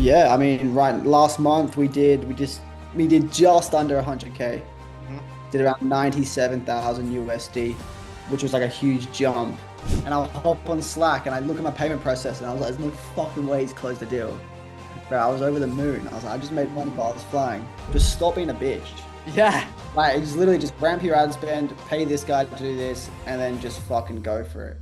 Yeah, I mean, right, last month we did just under 100K. Mhm. Did around 97,000 USD, which was like a huge jump. And I'll hop on Slack and I look at my payment process and I was like, there's no fucking way he's closed the deal. Bro, I was over the moon. I was like, I just made money while I was flying. Just stop being a bitch. Yeah. Like, it's literally just ramp your ad spend, pay this guy to do this, and then just fucking go for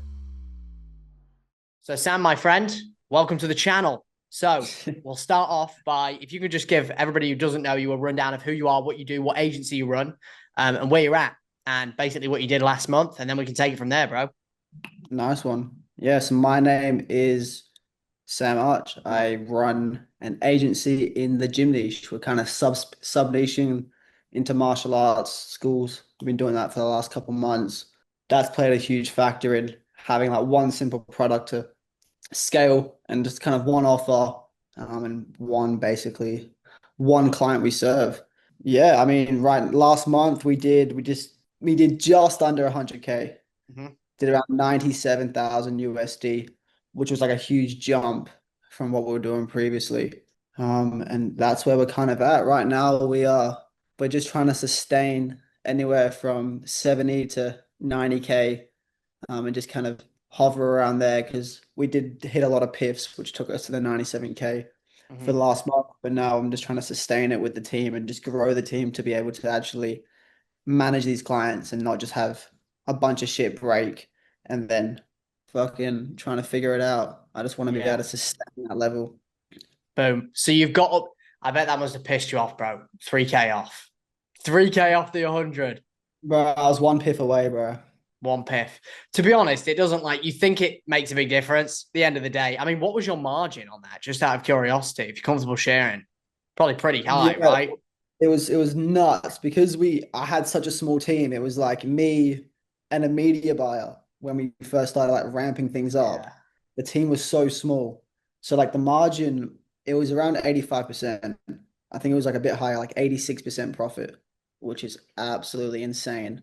So, Sam, my friend, welcome to the channel. So, it. we'll start off by if you could just give everybody who doesn't know you a rundown of who you are, what you do, what agency you run, and where you're at, and basically what you did last month, and then we can take it from there, bro. Nice one. Yes, my name is Sam Arch. I run an agency in the gym niche. We're kind of sub niching into martial arts schools. We've been doing that for the last couple months. That's played a huge factor in having like one simple product to scale and just kind of one offer, and one client we serve. Yeah, I mean, right, last month we did just under 100K. Mhm. Did around 97,000 USD, which was like a huge jump from what we were doing previously. And that's where we're kind of at right now. We're just trying to sustain anywhere from 70 to 90K, and just kind of hover around there because we did hit a lot of PIFs, which took us to the 97K for the Mhm. last month. But now I'm just trying to sustain it with the team and just grow the team to be able to actually manage these clients and not just have a bunch of shit break and then fucking trying to figure it out. I just want to be able Yeah. to sustain that level. Boom. So you've got up. I bet that must have pissed you off, bro. 3K off. 3K off the 100. Bro, I was one PIF away, bro. One piff. To be honest, it doesn't like you think it makes a big difference. At the end of the day, I mean, what was your margin on that? Just out of curiosity, if you're comfortable sharing, probably pretty high, Yeah, right? it was nuts because I had such a small team. It was like me and a media buyer when we first started like ramping things Yeah. up. The team was so small. So like the margin, it was around 85%. I think it was like a bit higher, like 86% profit, which is absolutely insane.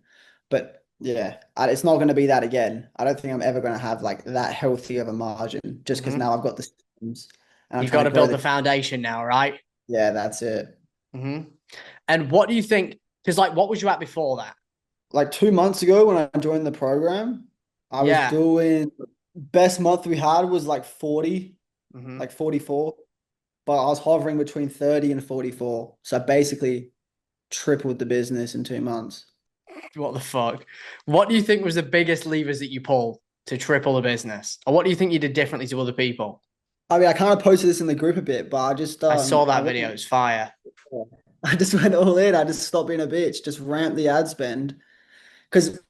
But yeah, it's not going to be that again. I don't think I'm ever going to have like that healthy of a margin just because now Hmm. I've got the systems and I'm You've trying got to to grow build the the. foundation now, right? Yeah, that's it. Hmm. And what do you think? Because like, what was you at before that? Like 2 months ago when I joined the program, I was Yeah. doing best month we had was like 40, Hmm. like 44, but I was hovering between 30 and 44. So I basically tripled the business in 2 months. What the fuck? What do you think was the biggest levers that you pulled to triple the business, or what do you think you did differently to other people? I mean, I kind of posted this in the group a bit, but I just I saw I that went video. It's fire. I just went all in. I just stopped being a bitch, just ramped the ad spend because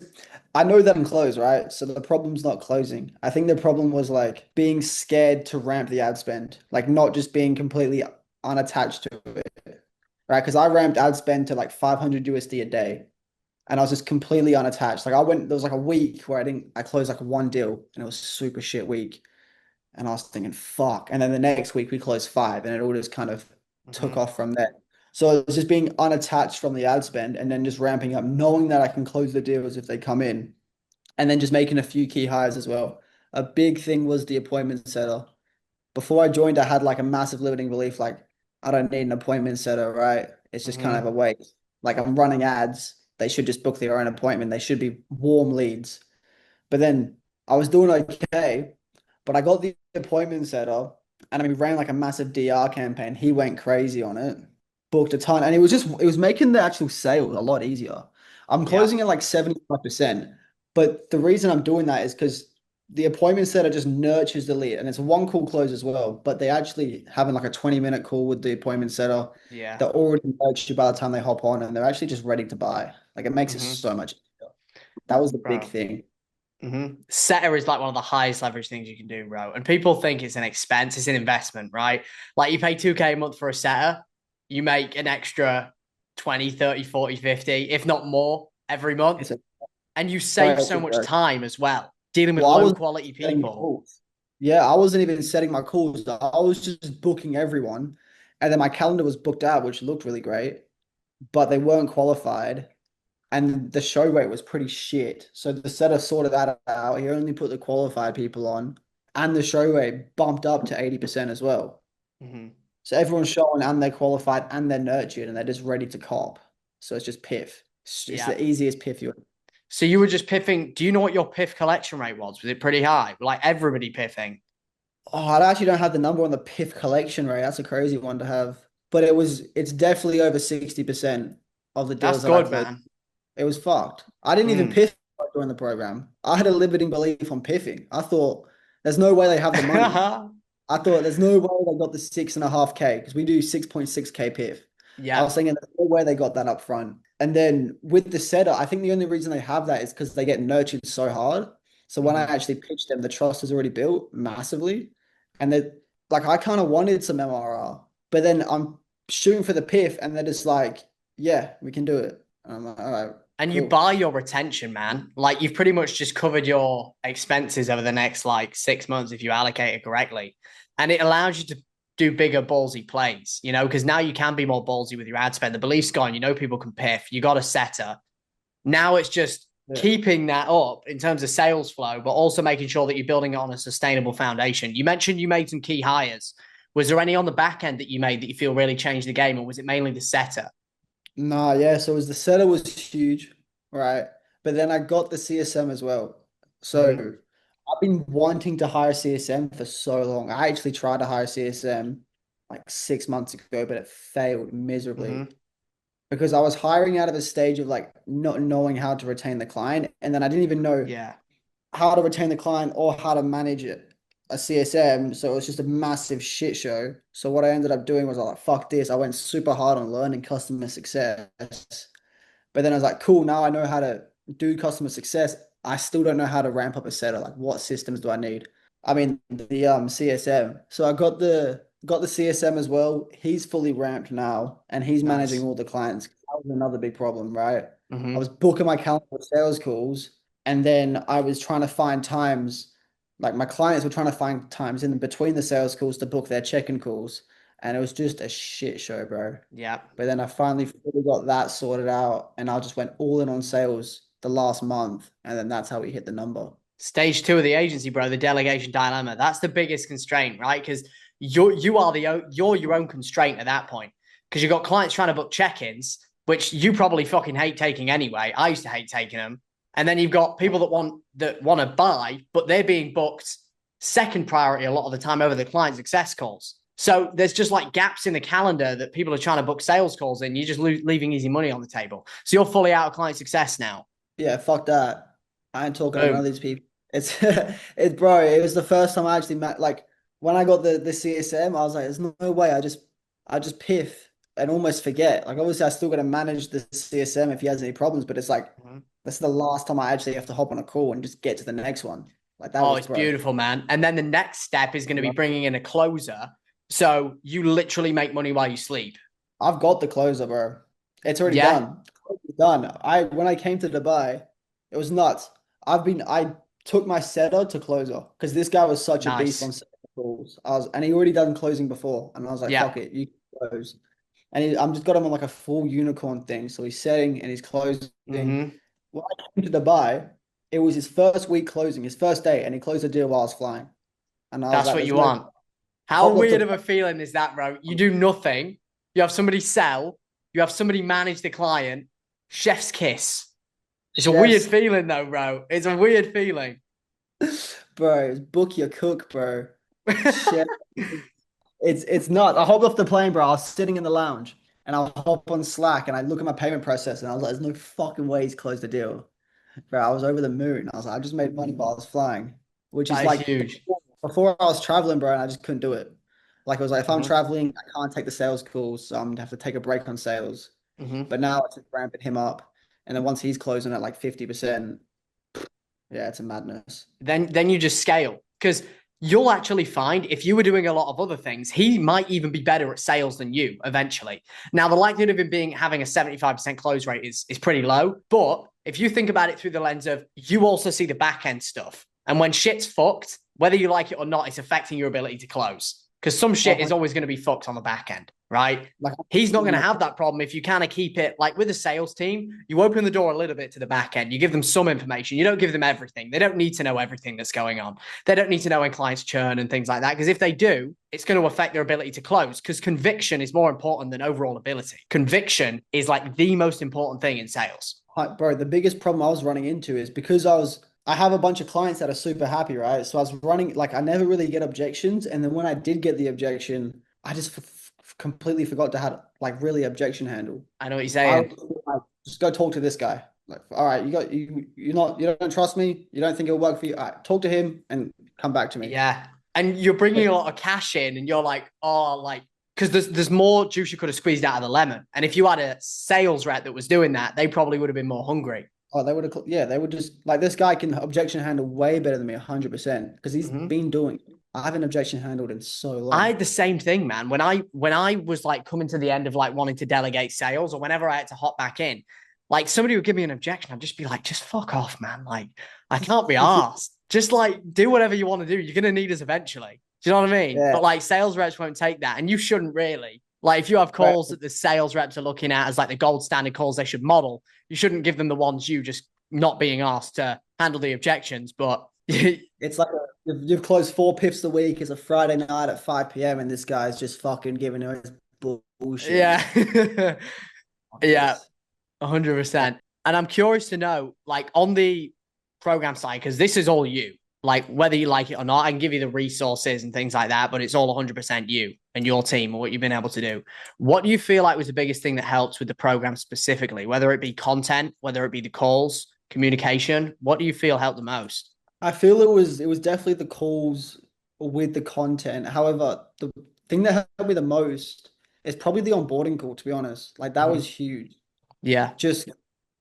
I know that I'm closed, right? So the problem's not closing. I think the problem was like being scared to ramp the ad spend, like not just being completely unattached to it, right? Because I ramped ad spend to like 500 USD a day and I was just completely unattached. Like there was like a week where I closed like one deal and it was a super shit week. And I was thinking, fuck. And then the next week we closed five and it all just kind of took Hmm. off from there. So it was just being unattached from the ad spend and then just ramping up, knowing that I can close the deals if they come in and then just making a few key hires as well. A big thing was the appointment setter. Before I joined, I had like a massive limiting belief, like I don't need an appointment setter, right? It's just kind of a Hmm. waste. Like I'm running ads, they should just book their own appointment. They should be warm leads. But then I was doing okay, but I got the appointment setter, and I mean, we ran like a massive DR campaign. He went crazy on it, booked a ton, and it was making the actual sale a lot easier. I'm Yeah. closing at like 75%, but the reason I'm doing that is because the appointment setter just nurtures the lead, and it's a one call close as well. But they actually having like a 20-minute call with the appointment setter. Yeah. They're already nurtured by the time they hop on, and they're actually just ready to buy. Like it makes it Hmm. so much easier. That was the big Bro. thing. Setter is like one of the highest leverage things you can do, bro. And people think it's an expense, it's an investment, right? Like you pay 2K a month for a setter, you make an extra 20, 30, 40, 50, if not more every month. It's a And you save great so much conversion. time as well, dealing with Well, I low wasn't quality setting my people. calls. Yeah, I wasn't even setting my calls. I was just booking everyone. And then my calendar was booked out, which looked really great, but they weren't qualified. And the show rate was pretty shit. So the setter sorted that out. He only put the qualified people on. And the show rate bumped up to 80% as well. Mm-hmm. So everyone's showing and they're qualified and they're nurtured and they're just ready to cop. So it's just piff. It's Yeah. the easiest piff you. So you were just piffing. Do you know what your piff collection rate was? Was it pretty high? Like everybody piffing? Oh, I actually don't have the number on the piff collection rate. That's a crazy one to have. But it's definitely over 60% of the That's deals that I good, closed. man. It was fucked. I didn't even Mm. piff during the program. I had a limiting belief on piffing. I thought there's no way they have the money. I thought there's no way they got the 6.5K because we do 6.6K piff. I Yeah. was thinking there's no way they got that up front. And then with the setter, I think the only reason they have that is because they get nurtured so hard. So when I Mhm. actually pitched them, the trust is already built massively. And they like I kind of wanted some MRR, but then I'm shooting for the piff and they're just like, yeah, we can do it. And I'm like, all right, And you cool. buy your retention, man. Like you've pretty much just covered your expenses over the next like 6 months if you allocate it correctly. And it allows you to do bigger ballsy plays, you know, because now you can be more ballsy with your ad spend. The belief's gone, you know, people can piff. You got a setter. Now it's just Yeah. keeping that up in terms of sales flow, but also making sure that you're building it on a sustainable foundation. You mentioned you made some key hires. Was there any on the back end that you made that you feel really changed the game, or was it mainly the setter? Nah, yeah. So it was the setter was huge, right? But then I got the CSM as well. So Mm-hmm. I've been wanting to hire CSM for so long. I actually tried to hire CSM like 6 months ago, but it failed miserably Mm-hmm. because I was hiring out of a stage of like not knowing how to retain the client, and then I didn't even know Yeah. how to retain the client or how to manage it, a CSM. So it was just a massive shit show. So what I ended up doing was I was like, fuck this. I went super hard on learning customer success. But then I was like, cool, now I know how to do customer success. I still don't know how to ramp up a setter. Like what systems do I need? I mean the CSM. So I got the CSM as well. He's fully ramped now and he's managing Nice. all the clients. That was another big problem, right? I was Mm-hmm. booking my calendar with sales calls and then I was trying to find times, like my clients were trying to find times in between the sales calls to book their check-in calls. And it was just a shit show, bro. Yeah. But then I finally fully got that sorted out and I just went all in on sales the last month. And then that's how we hit the number. Stage two of the agency, bro, the delegation dilemma. That's the biggest constraint, right? Because you're your own constraint at that point. Because you've got clients trying to book check-ins, which you probably fucking hate taking anyway. I used to hate taking them. And then you've got people that want to buy, but they're being booked second priority a lot of the time over the client success calls. So there's just like gaps in the calendar that people are trying to book sales calls in. You're just leaving easy money on the table. So you're fully out of client success now. Yeah, fuck that. I ain't talking to none of Boom. these people. It's it's bro, it was the first time I actually met like when I got the CSM, I was like, there's no way. I just piff and almost forget. Like obviously I still gotta manage the CSM if he has any problems, but it's like Mhm. that's the last time I actually have to hop on a call and just get to the next one. Like that Oh, was it's bro. beautiful, man. And then the next step is going to be bringing in a closer. So you literally make money while you sleep. I've got the closer, bro. It's already Yeah. done. It's done. I when I came to Dubai, it was nuts. I took my setter to closer because this guy was such a beast on Nice. setting calls. And he already done closing before, and I was like, Yeah. fuck it, you can close. And I'm just got him on like a full unicorn thing. So he's setting and he's closing. Mm-hmm. When I came to Dubai, it was his first week closing, his first day, and he closed the deal while I was flying. And I was That's like, what there's you no want. How hopped off weird the of a feeling is that, bro? You do nothing. You have somebody sell. You have somebody manage the client. Chef's kiss. It's a weird chefs. feeling, though, bro. It's a weird feeling. Bro, it's book your cook, bro. Chef. It's not. I hopped off the plane, bro. I was sitting in the lounge and I hop on Slack and I look at my payment process and I was like, there's no fucking way he's closed the deal. Bro, I was over the moon. I was like, I just made money while I was flying, which is That is like huge. before I was traveling, bro, and I just couldn't do it. Like it was like if I'm Mm-hmm. traveling, I can't take the sales calls, so I'm gonna have to take a break on sales. Mm-hmm. But now it's just ramping him up. And then once he's closing at like 50%, yeah, it's a madness. Then you just scale because you'll actually find if you were doing a lot of other things, he might even be better at sales than you eventually. Now, the likelihood of him being having a 75% close rate is pretty low. But if you think about it through the lens of you also see the back end stuff, and when shit's fucked, whether you like it or not, it's affecting your ability to close. because some shit is Oh, always going to be fucked on the back end, right? like He's not going to have that problem if you kind of keep it like with a sales team. You open the door a little bit to the back end. You give them some information. You don't give them everything. They don't need to know everything that's going on. They don't need to know when clients churn and things like that. Because if they do, it's going to affect their ability to close. Because conviction is more important than overall ability. Conviction is like the most important thing in sales. bro, the biggest problem I was running into is because I have a bunch of clients that are super happy, right? So I was running like I never really get objections, and then when I did get the objection, I just completely forgot to have like really objection handle. I know what you're I saying. was like, just go talk to this guy. Like, all right, you don't trust me. You don't think it'll work for you. All right, talk to him and come back to me. Yeah. And you're bringing a lot of cash in, and you're like, oh, like, because there's more juice you could have squeezed out of the lemon. And if you had a sales rep that was doing that, they probably would have been more hungry. Oh, they would have, yeah, they would just like this guy can objection handle way better than me, 100%, because he's Mm-hmm. been doing it. I haven't objection handled in so I long. had the same thing, man. When I was like coming to the end of like wanting to delegate sales, or whenever I had to hop back in, like somebody would give me an objection, I'd just be like, just fuck off, man. Like I can't be asked. Just like do whatever you want to do. You're gonna need us eventually. Do you know what I mean? Yeah, But like sales reps won't take that, and you shouldn't really. Like if you have right. calls that the sales reps are looking at as like the gold standard calls they should model, you shouldn't give them the ones you just not being asked to handle the objections. But It's like you've closed four piffs a week. It's a Friday night at 5 p.m. and this guy's just fucking giving her his bullshit. And yeah, it's fuck yeah. this. 100%. And I'm curious to know, like on the program side, because this is all you, like whether you like it or not, I can give you the resources and things like that, but it's all 100% you and your team and what you've been able to do. What do you feel like was the biggest thing that helped with the program specifically, whether it be content, whether it be the calls, communication? What do you feel helped the most? I feel it was definitely the calls with the content. However, the thing that helped me the most is probably the onboarding call, to be honest. Like that was Mm-hmm. huge. Yeah. Just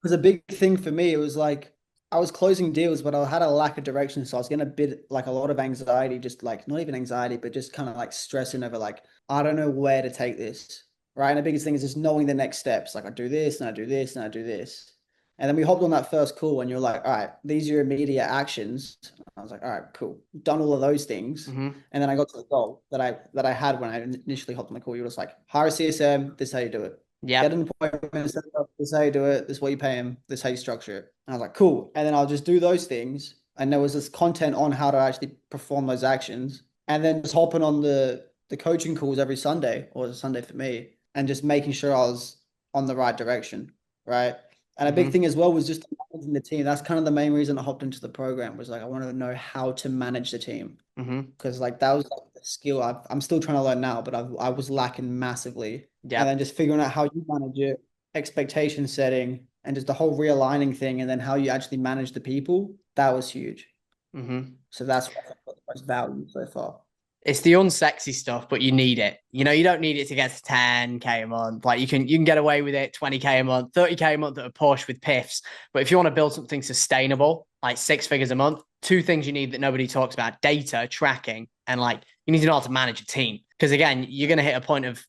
because a big thing for me, it was like I was closing deals, but I had a lack of direction. So I was getting a bit like a lot of anxiety, just like not even anxiety, but just kind of like stressing over like, I don't know where to take this. Right. And the biggest thing is just knowing the next steps. Like I do this and I do this and I do this. And then we hopped on that first call and you're like, all right, these are your immediate actions. I was like, all right, cool. Done all of those things. Mm-hmm. And then I got to the goal that I had when I initially hopped on the call. You were just like, hire a CSM, this is how you do it. Get Yep. an appointment, set it up, this is how you do it, this is what you pay him, this is how you structure it. And I was like, cool. And then I'll just do those things. And there was this content on how to actually perform those actions. And then just hopping on the coaching calls every Sunday, or a Sunday for me, and just making sure I was on the right direction. Right. And a big Mm-hmm. thing as well was just managing the team. That's kind of the main reason I hopped into the program was like I wanted to know how to manage the team Mm-hmm. because like that was like a skill I'm still trying to learn now, but I was lacking massively. And then Yep. just figuring out how you manage it, expectation setting, and just the whole realigning thing, and then how you actually manage the people, that was huge. Mm-hmm. So that's what I think got the most value so far. It's the unsexy stuff, but you need it. You know, you don't need it to get to 10K a month. Like you can get away with it 20K a month, 30K a month at a push with piffs. But if you want to build something sustainable, like six figures a month, two things you need that nobody talks about: data, tracking, and like you need to know how to manage a team. Because again, you're gonna hit a point of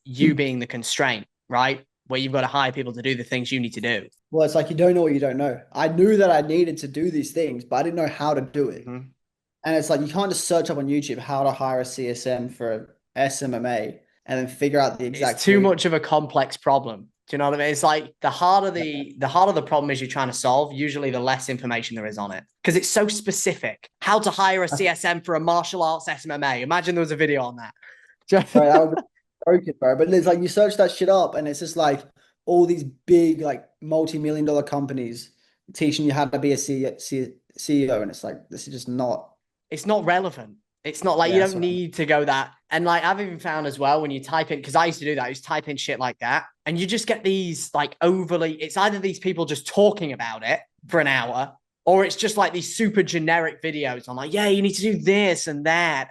you being the constraint, right? Where you've got to hire people to do the things you need to do. Well, it's like you don't know what you don't know. I knew that I needed to do these things, but I didn't know how to do it. Mm-hmm. And it's like you can't just search up on YouTube how to hire a CSM for SMMA and then figure out the It's exact too brief. much of a complex problem. Do you know what I mean? It's like the harder the problem is you're trying to solve, usually the less information there is on it. Because it's so specific. How to hire a CSM for a martial arts SMMA. Imagine there was a video on that. Right, that would be broken, bro. But it's like you search that shit up and it's just like all these big, like multi-million dollar companies teaching you how to be a CEO. And it's like, this is just not, It's not relevant. It's not like you yeah, don't so need to go that. And like I've even found as well when you type in, because I used to do that, I used to type in shit like that, and you just get these like overly. It's either these people just talking about it for an hour, or it's just like these super generic videos. I'm like, yeah, you need to do this and that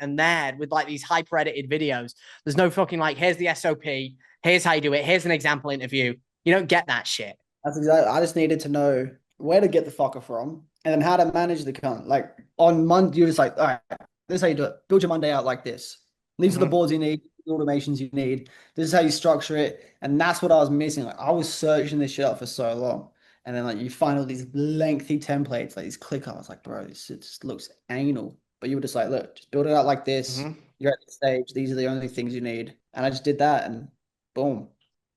with like these hyper edited videos. There's no fucking like, here's the SOP, here's how you do it, here's an example interview. You don't get that shit. that's exactly, I just needed to know where to get the fucker from and then how to manage the cunt. Like on Monday, you're just like, all right, this is how you do it. Build your Monday out like this. These are the Mm-hmm. boards you need, the automations you need. This is how you structure it. And that's what I was missing. Like I was searching this shit up for so long. And then like you find all these lengthy templates, like these click. I was like, bro, this shit just looks anal. But you were just like, look, just build it out like this. Mm-hmm. You're at the stage. These are the only things you need. And I just did that and boom.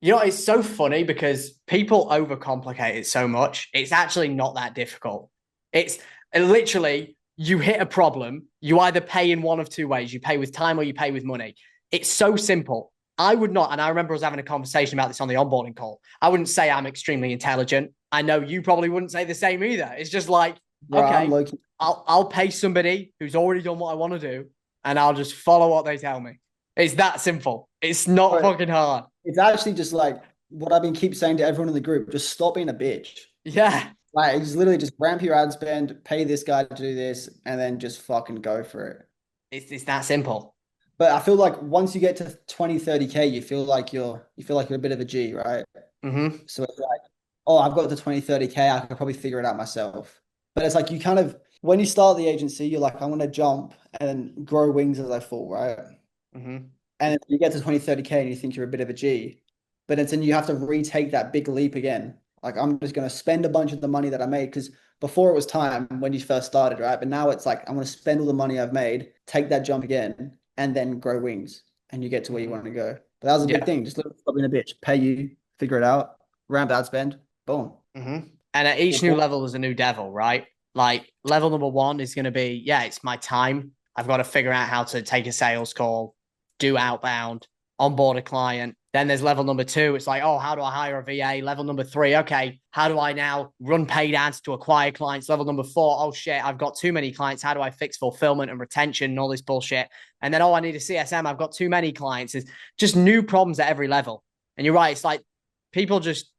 You know, it's so funny because people overcomplicate it so much. It's actually not that difficult. It's literally you hit a problem, you either pay in one of two ways, you pay with time or you pay with money. It's so simple. I would not, and I remember us having a conversation about this on the onboarding call. I wouldn't say I'm extremely intelligent. I know you probably wouldn't say the same either. It's just like, Bro, I'm okay, low key. I'll pay somebody who's already done what I want to do, and I'll just follow what they tell me. It's that simple. It's not But fucking hard. it's actually just like what I've been keep saying to everyone in the group, just stop being a bitch. Yeah. Like it's literally just ramp your ad spend, pay this guy to do this, and then just fucking go for it. It's that simple. But I feel like once you get to 20, 30K, you feel like you're a bit of a G, right? Hmm. So it's like, oh, I've got to 20, 30K, I could probably figure it out myself. But it's like you kind of when you start the agency, you're like, I'm gonna jump and grow wings as I fall, right? Hmm. And you get to 20, 30K and you think you're a bit of a G. But it's then you have to retake that big leap again. Like I'm just gonna spend a bunch of the money that I made because before it was time when you first started, right? But now it's like I'm gonna spend all the money I've made, take that jump again, and then grow wings, and you get to where you Hmm. want to go. But that was a big Yeah. thing. Just stop being a bitch, pay you, figure it out, ramp ad spend, boom. Hmm. And at each new level, there's a new devil, right? Like level number one is going to be, yeah, it's my time. I've got to figure out how to take a sales call, do outbound, onboard a client. Then there's level number two. It's like, oh, how do I hire a VA? Level number three, okay, how do I now run paid ads to acquire clients? Level number four, oh shit, I've got too many clients. How do I fix fulfillment and retention and all this bullshit? And then, oh, I need a CSM. I've got too many clients. It's just new problems at every level. And you're right. It's like people just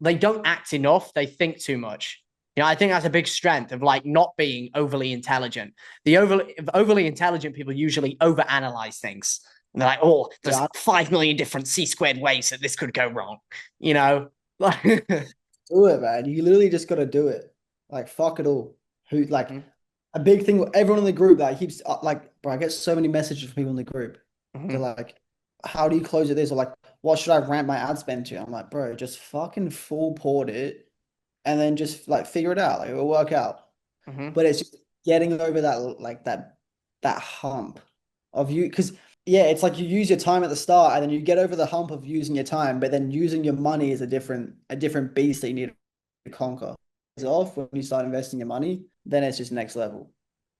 they don't act enough, they think too much. You know, I think that's a big strength of like not being overly intelligent. The overly intelligent people usually overanalyze things. And they're like, oh, there's Yeah, 5 million different C squared ways that this could go wrong. You know, like, do it, man. You literally just got to do it. Like, fuck it all. Who, like, a big thing, everyone in the group that keeps, like, bro, I get so many messages from people in the group. They're mm-hmm. like, how do you close it this? Or like, what should I ramp my ad spend to? I'm like, bro, just fucking full port it and then just like figure it out. Like, it'll work out. Mm-hmm. But it's just getting over that, like, that hump of you. Because, yeah, it's like you use your time at the start and then you get over the hump of using your time, but then using your money is a different beast that you need to conquer. It's off when you start investing your money, then it's just next level.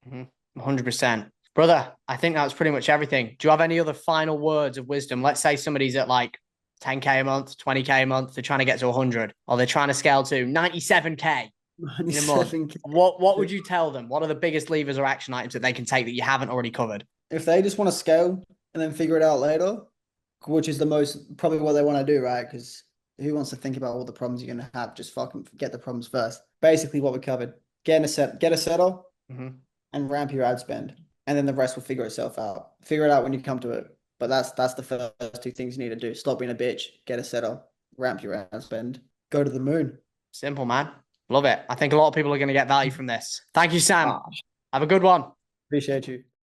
Mm-hmm. 100%. Brother, I think that was pretty much everything. Do you have any other final words of wisdom? Let's say somebody's at like 10K a month, 20K a month, they're trying to get to 100, or they're trying to scale to 97K in a month. 97K. What would you tell them? What are the biggest levers or action items that they can take that you haven't already covered? If they just want to scale and then figure it out later, which is the most probably what they want to do, right? Because who wants to think about all the problems you're gonna have? Just fucking get the problems first. Basically, what we covered: get a setter Mm-hmm. and ramp your ad spend, and then the rest will figure itself out. Figure it out when you come to it. But that's the first two things you need to do: stop being a bitch, get a setter, ramp your ad spend, go to the moon. Simple, man. Love it. I think a lot of people are going to get value from this. Thank you, Sam. Ah, Have a good one. appreciate you.